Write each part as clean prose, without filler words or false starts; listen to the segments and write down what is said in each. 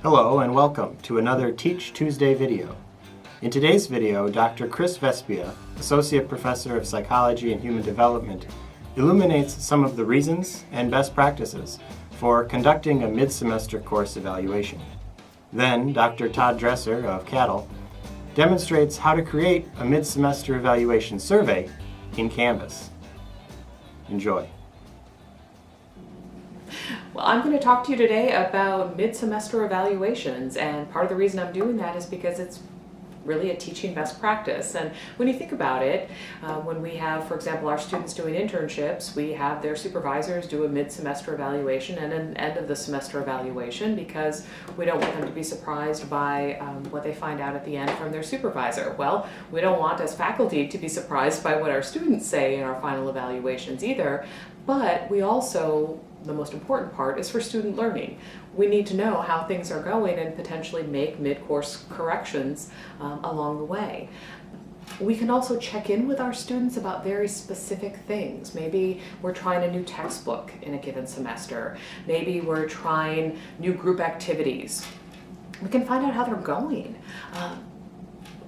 Hello and welcome to another Teach Tuesday video. In today's video, Dr. Kris Vespia, Associate Professor of Psychology and Human Development, illuminates some of the reasons and best practices for conducting a mid-semester course evaluation. Then, Dr. Todd Dresser of CATL demonstrates how to create a mid-semester evaluation survey in Canvas. Enjoy. Well, I'm going to talk to you today about mid-semester evaluations, and part of the reason I'm doing that is because it's really a teaching best practice. And when you think about it, when we have, for example, our students doing internships, we have their supervisors do a mid-semester evaluation and an end of the semester evaluation because we don't want them to be surprised by what they find out at the end from their supervisor. Well, we don't want as faculty to be surprised by what our students say in our final evaluations either, but we also, the most important part is for student learning. We need to know how things are going and potentially make mid-course corrections along the way. We can also check in with our students about very specific things. Maybe we're trying a new textbook in a given semester. Maybe we're trying new group activities. We can find out how they're going.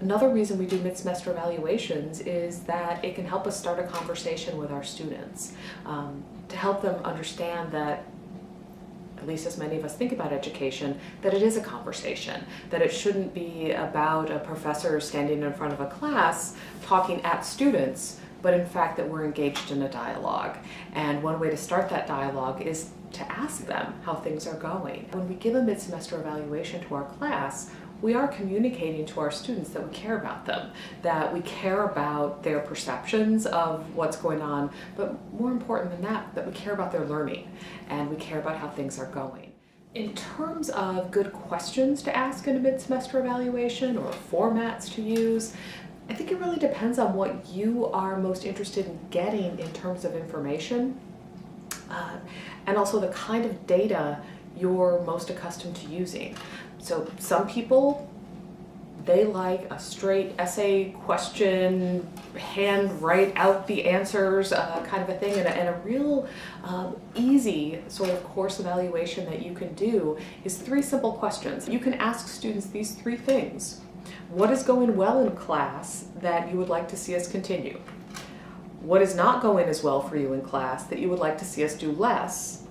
Another reason we do mid-semester evaluations is that it can help us start a conversation with our students to help them understand that, at least as many of us think about education, that it is a conversation, that it shouldn't be about a professor standing in front of a class talking at students, but in fact that we're engaged in a dialogue. And one way to start that dialogue is to ask them how things are going. When we give a mid-semester evaluation to our class, we are communicating to our students that we care about them, that we care about their perceptions of what's going on, but more important than that, that we care about their learning and we care about how things are going. In terms of good questions to ask in a mid-semester evaluation or formats to use, I think it really depends on what you are most interested in getting in terms of information and also the kind of data you're most accustomed to using. So some people, they like a straight essay question, hand write out the answers kind of a thing, and a real easy sort of course evaluation that you can do is 3 simple questions. You can ask students these 3 things. What is going well in class that you would like to see us continue? What is not going as well for you in class that you would like to see us do less?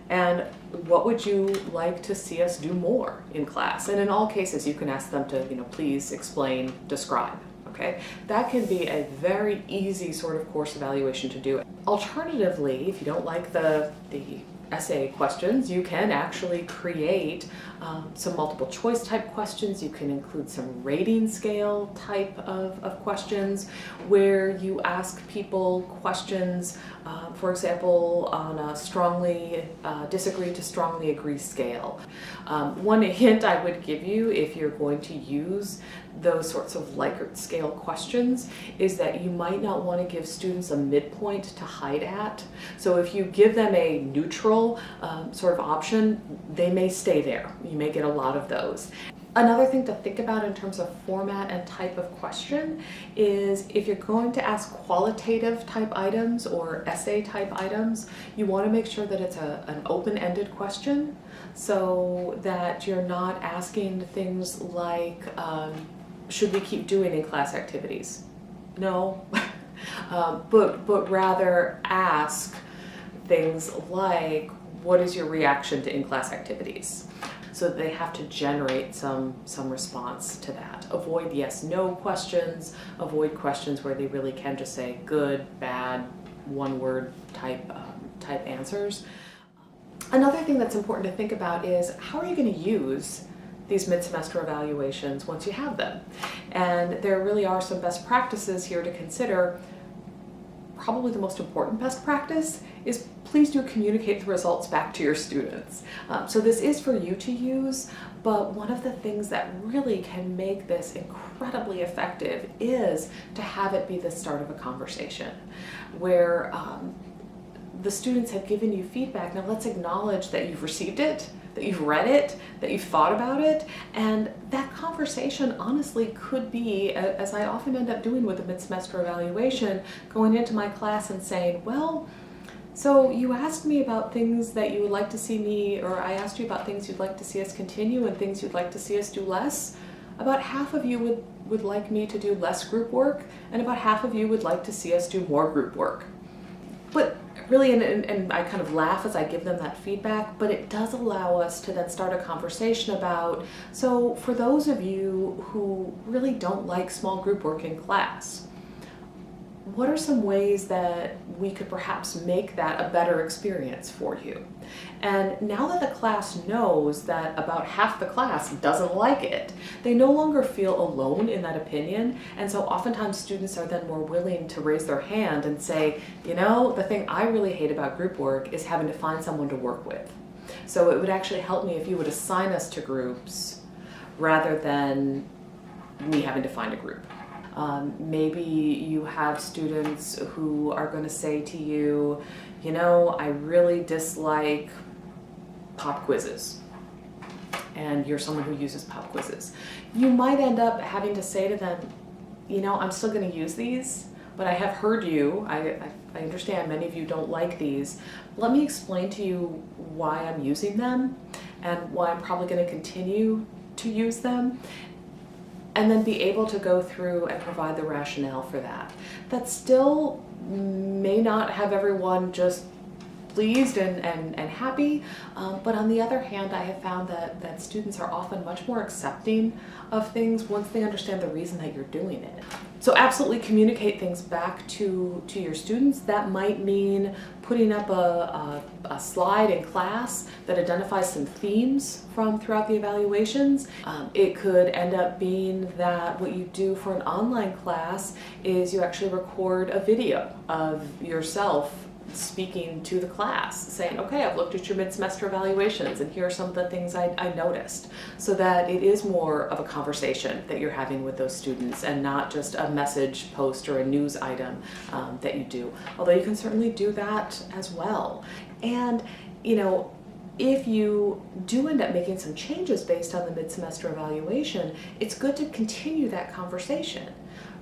And what would you like to see us do more in class? And in all cases, you can ask them to, please explain, describe, okay? That can be a very easy sort of course evaluation to do. Alternatively, if you don't like the essay questions, you can actually create some multiple choice type questions. You can include some rating scale type of questions where you ask people questions, for example, on a strongly disagree to strongly agree scale. One hint I would give you if you're going to use those sorts of Likert scale questions is that you might not want to give students a midpoint to hide at. So if you give them a neutral sort of option, they may stay there. You may get a lot of those. Another thing to think about in terms of format and type of question is if you're going to ask qualitative type items or essay type items, you want to make sure that it's an open-ended question so that you're not asking things like, should we keep doing in-class activities? No, but rather ask things like, what is your reaction to in-class activities? So that they have to generate some response to that. Avoid yes/no questions, avoid questions where they really can just say good, bad, one-word type answers. Another thing that's important to think about is how are you going to use these mid-semester evaluations once you have them? And there really are some best practices here to consider. Probably the most important best practice is please do communicate the results back to your students. So this is for you to use, but one of the things that really can make this incredibly effective is to have it be the start of a conversation where the students have given you feedback. Now let's acknowledge that you've received it, that you've read it, that you've thought about it, and that conversation honestly could be, as I often end up doing with a mid-semester evaluation, going into my class and saying, well, So you asked me about things that you would like to see me, or I asked you about things you'd like to see us continue and things you'd like to see us do less. About half of you would like me to do less group work, and about half of you would like to see us do more group work. But really, and I kind of laugh as I give them that feedback, but it does allow us to then start a conversation about, so for those of you who really don't like small group work in class, what are some ways that we could perhaps make that a better experience for you? And now that the class knows that about half the class doesn't like it, they no longer feel alone in that opinion. And so oftentimes students are then more willing to raise their hand and say, you know, the thing I really hate about group work is having to find someone to work with. So it would actually help me if you would assign us to groups rather than me having to find a group. Maybe you have students who are going to say to you, you know, I really dislike pop quizzes. And you're someone who uses pop quizzes. You might end up having to say to them, you know, I'm still going to use these, but I have heard you. I understand many of you don't like these. Let me explain to you why I'm using them and why I'm probably going to continue to use them. And then be able to go through and provide the rationale for that. That still may not have everyone just pleased and happy, but on the other hand, I have found that students are often much more accepting of things once they understand the reason that you're doing it. So absolutely communicate things back to your students. That might mean putting up a slide in class that identifies some themes from throughout the evaluations. It could end up being that what you do for an online class is you actually record a video of yourself speaking to the class, saying, okay, I've looked at your mid-semester evaluations and here are some of the things I noticed, so that it is more of a conversation that you're having with those students and not just a message post or a news item that you do, although you can certainly do that as well. And, you know, if you do end up making some changes based on the mid-semester evaluation, it's good to continue that conversation.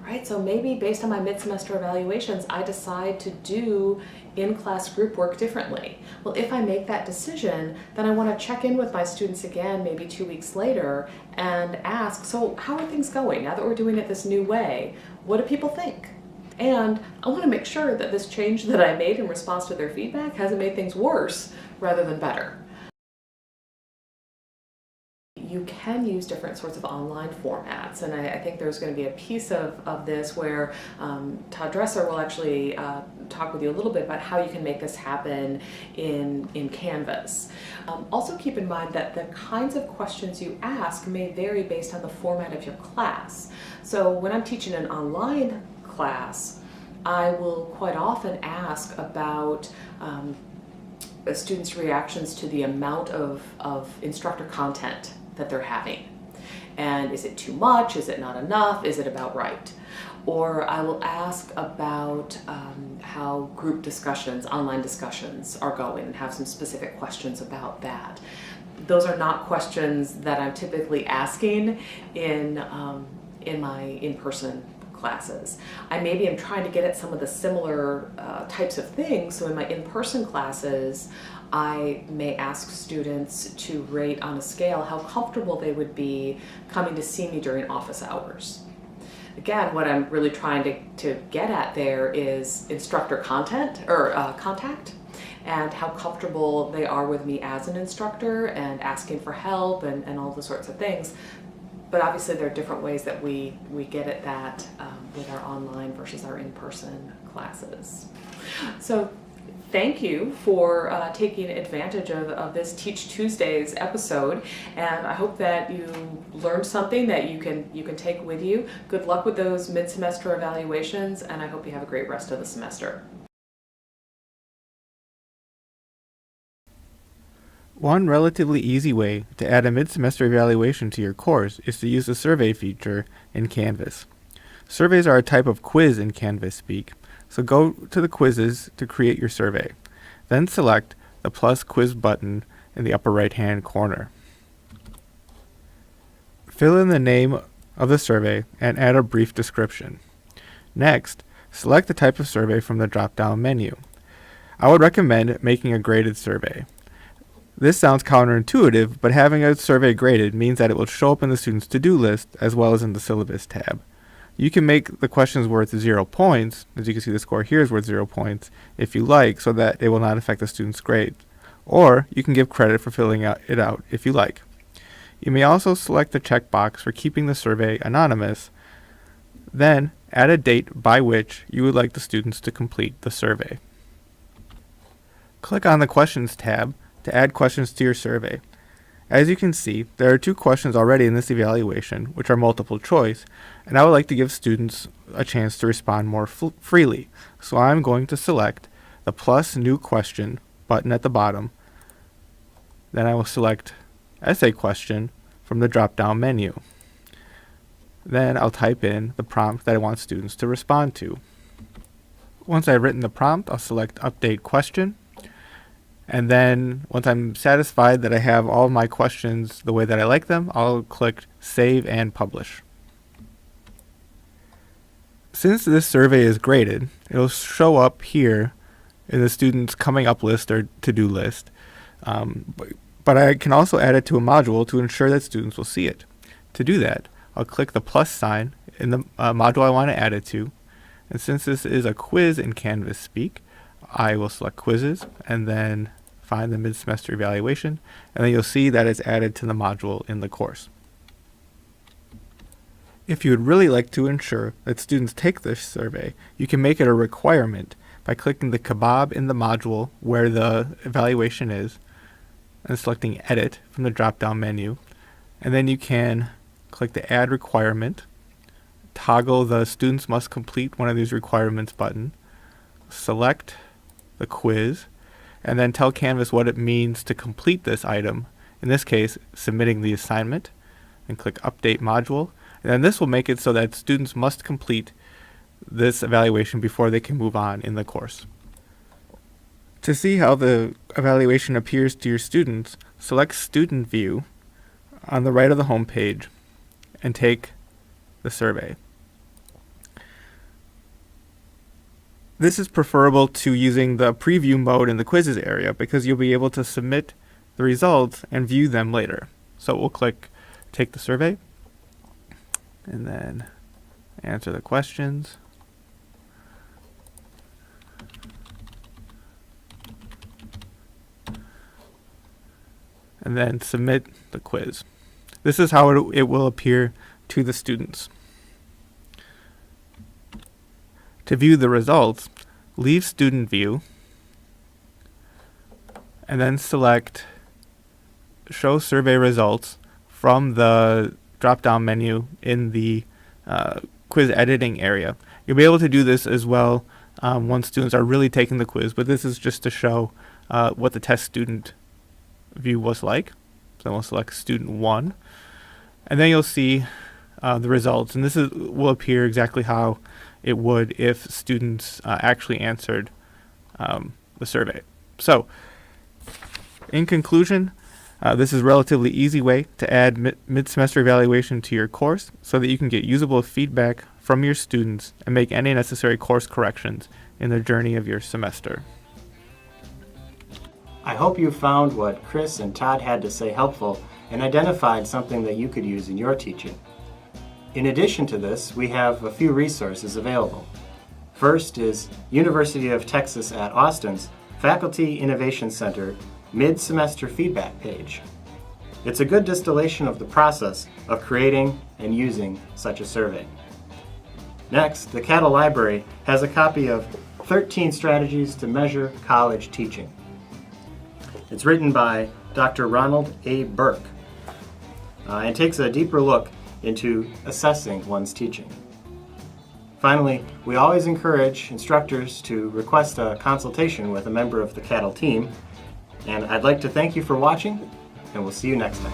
Right? So maybe based on my mid-semester evaluations, I decide to do in-class group work differently. Well, if I make that decision, then I want to check in with my students again, maybe 2 weeks later, and ask, so how are things going now that we're doing it this new way? What do people think? And I want to make sure that this change that I made in response to their feedback hasn't made things worse rather than better. You can use different sorts of online formats, and I think there's going to be a piece of this where Todd Dresser will actually talk with you a little bit about how you can make this happen in Canvas. Also keep in mind that the kinds of questions you ask may vary based on the format of your class. So when I'm teaching an online class, I will quite often ask about students' reactions to the amount of instructor content that they're having. And is it too much? Is it not enough? Is it about right? Or I will ask about how group discussions, online discussions are going, and have some specific questions about that. Those are not questions that I'm typically asking in my in-person classes. I maybe am trying to get at some of the similar types of things. So in my in-person classes, I may ask students to rate on a scale how comfortable they would be coming to see me during office hours. Again, what I'm really trying to get at there is instructor content or contact, and how comfortable they are with me as an instructor and asking for help and all the sorts of things. But obviously there are different ways that we get at that with our online versus our in-person classes. So thank you for taking advantage of this Teach Tuesdays episode, and I hope that you learned something that you can take with you. Good luck with those mid-semester evaluations, and I hope you have a great rest of the semester. One relatively easy way to add a mid-semester evaluation to your course is to use the survey feature in Canvas. Surveys are a type of quiz in Canvas speak, so go to the quizzes to create your survey. Then select the plus quiz button in the upper right-hand corner. Fill in the name of the survey and add a brief description. Next, select the type of survey from the drop-down menu. I would recommend making a graded survey. This sounds counterintuitive, but having a survey graded means that it will show up in the student's to-do list as well as in the syllabus tab. You can make the questions worth 0 points, as you can see the score here is worth 0 points, if you like, so that it will not affect the student's grade. Or you can give credit for filling it out if you like. You may also select the checkbox for keeping the survey anonymous, then add a date by which you would like the students to complete the survey. Click on the Questions tab to add questions to your survey. As you can see, there are 2 questions already in this evaluation, which are multiple choice, and I would like to give students a chance to respond more freely. So I'm going to select the plus new question button at the bottom. Then I will select essay question from the drop-down menu. Then I'll type in the prompt that I want students to respond to. Once I've written the prompt, I'll select update question. And then once I'm satisfied that I have all my questions the way that I like them, I'll click Save and Publish. Since this survey is graded, it'll show up here in the student's coming up list or to-do list. But I can also add it to a module to ensure that students will see it. To do that, I'll click the plus sign in the module I want to add it to. And since this is a quiz in Canvas Speak, I will select Quizzes and then find the mid-semester evaluation, and then you'll see that it's added to the module in the course. If you would really like to ensure that students take this survey, you can make it a requirement by clicking the kebab in the module where the evaluation is and selecting Edit from the drop-down menu, and then you can click the Add Requirement, toggle the Students Must Complete one of these requirements button, select the quiz, and then tell Canvas what it means to complete this item, in this case submitting the assignment, and click Update Module, and then this will make it so that students must complete this evaluation before they can move on in the course. To see how the evaluation appears to your students, select Student View on the right of the home page and take the survey. This is preferable to using the preview mode in the quizzes area because you'll be able to submit the results and view them later. So we'll click Take the Survey and then answer the questions. And then submit the quiz. This is how it will appear to the students. To view the results, leave Student View and then select Show Survey Results from the drop-down menu in the quiz editing area. You'll be able to do this as well once students are really taking the quiz, but this is just to show what the test student view was like. So we'll select Student 1, and then you'll see the results, and this will appear exactly how it would if students actually answered the survey. So, in conclusion, this is a relatively easy way to add mid-semester evaluation to your course so that you can get usable feedback from your students and make any necessary course corrections in the journey of your semester. I hope you found what Kris and Todd had to say helpful and identified something that you could use in your teaching. In addition to this, we have a few resources available. First is University of Texas at Austin's Faculty Innovation Center Mid-Semester Feedback page. It's a good distillation of the process of creating and using such a survey. Next, the CATL Library has a copy of 13 Strategies to Measure College Teaching. It's written by Dr. Ronald A. Berk and takes a deeper look into assessing one's teaching. Finally, we always encourage instructors to request a consultation with a member of the CATL team, and I'd like to thank you for watching, and we'll see you next time.